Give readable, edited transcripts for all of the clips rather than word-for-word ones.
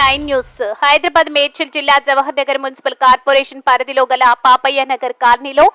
MC9 news Hyderabad Medchal జిల్లా Jawahar Nagar municipal corporation పరిధిలో గల పాపయ్య నగర్ కాలనీలో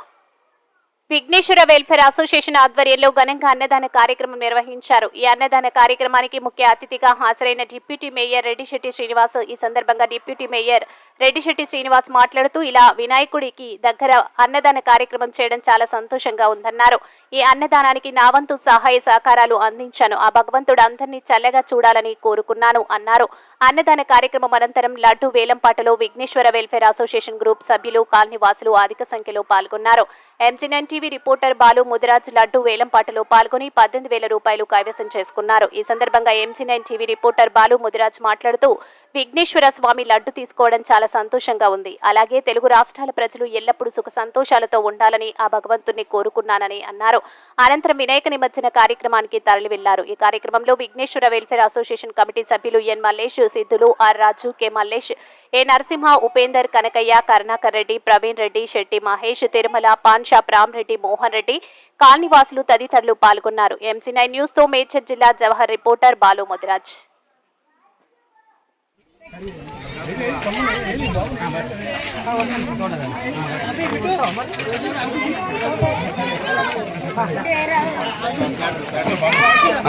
విఘ్నేశ్వర వెల్ఫేర్ అసోసియేషన్ ఆధ్వర్యంలో ఘనంగా అన్నదాన కార్యక్రమం నిర్వహించారు. ఈ అన్నదాన కార్యక్రమానికి ముఖ్య అతిథిగా హాజరైన డిప్యూటీ మేయర్ రెడ్డిశెట్టి శ్రీనివాస్. ఈ సందర్భంగా డిప్యూటీ మేయర్ రెడ్డిశెట్టి శ్రీనివాస్ మాట్లాడుతూ ఇలా వినాయకుడికి దగ్గర అన్నదాన కార్యక్రమం చేయడం చాలా సంతోషంగా ఉందన్నారు. ఈ అన్నదానానికి నా వంతు సహాయ సహకారాలు అందించాను. ఆ భగవంతుడు అందరినీ చల్లగా చూడాలని కోరుకున్నాను అన్నారు. అన్నదాన కార్యక్రమం అనంతరం లడ్డు వేలంపాటలో విఘ్నేశ్వర వెల్ఫేర్ అసోసియేషన్ గ్రూప్ సభ్యులు కాలనీ వాసులు అధిక సంఖ్యలో పాల్గొన్నారు. MC9 TV reporter Balu Mudiraj laddu వేలంపాటలో పాల్గొని 18,000 రూపాయలు కైవసం చేసుకున్నారు. ఈ సందర్భంగా MC9 TV reporter Balu Mudiraj మాట్లాడుతూ విఘ్నేశ్వర స్వామి లడ్డు తీసుకోవడం చాలా సంతోషంగా ఉంది. అలాగే తెలుగు రాష్ట్రాల ప్రజలు ఎల్లప్పుడూ సుఖ సంతోషాలతో ఉండాలని ఆ భగవంతుని కోరుకున్నానని అన్నారు. అనంతరం వినాయక నిమజ్జన కార్యక్రమానికి తరలి వెళ్లారు. ఈ కార్యక్రమంలో విఘ్నేశ్వర వెల్ఫేర్ అసోసియేషన్ కమిటీ సభ్యులు N Mallesh, Siddhulu, R Raju, K Mallesh, A Narasimha, Upender, Kanakaiah, Karunakar Reddy, Praveen Reddy, Shetty Mahesh, Tirumala, paan shop Ramareddy, Mohan Reddy, కాలనీవాసులు తదితరులు పాల్గొన్నారు. MC9 న్యూస్ తో మేడ్చల్ జిల్లా జవహర్ రిపోర్టర్ బాలు ముదిరాజ్.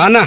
అన్నా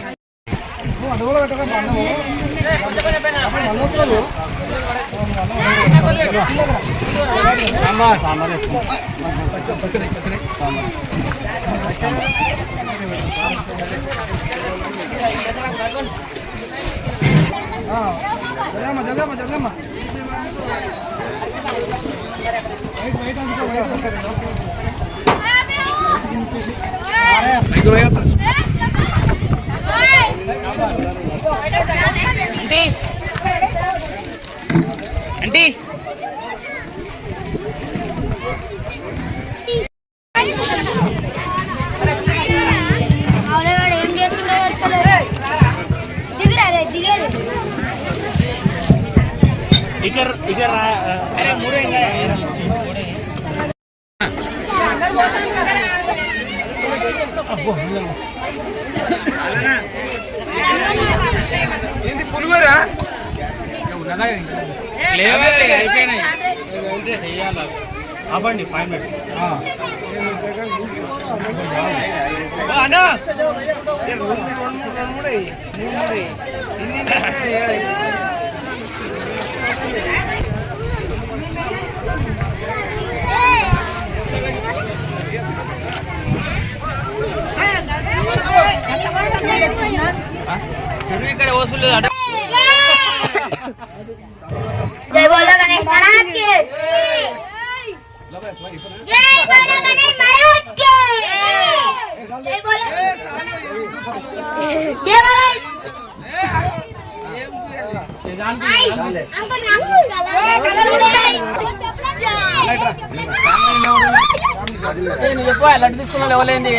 అంటే పులిగోరా అయిపోయినాయి అవ్వండి 5 minutes అన్నా ఇక్కడ వసూలు जय बोलो गणेश महाराज की जय बोलो गणेश महाराज की जय बोलो जय చెప్పు లడ్డు తీసుకున్న ఎవరైంది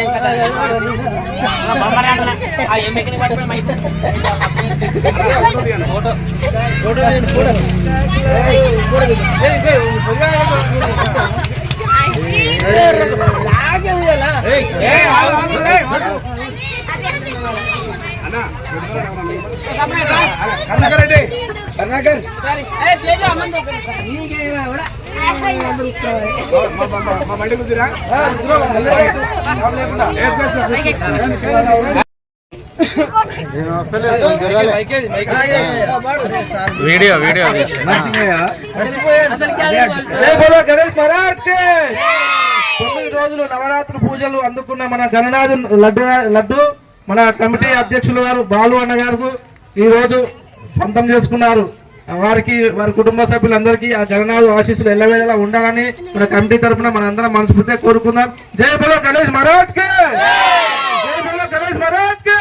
వీడియో వీడియో రోజులు నవరాత్రి పూజలు అందుకున్న మన గణనాథు లడ్డు మన కమిటీ అధ్యక్షులు గారు బాలు అన్న గారు ఈ రోజు సొంతం చేసుకున్నారు. వారికి వారి కుటుంబ సభ్యులందరికీ ఆ జగన్నాథు ఆశీస్సులు ఎల్లవేళలా ఉండాలని మన కమిటీ తరఫున మనందరం మనస్ఫూర్తిగా కోరుకుందాం. జై బోలో గణేష్ మహారాజ్ కి, జై బోలో గణేష్ మహారాజ్ కి.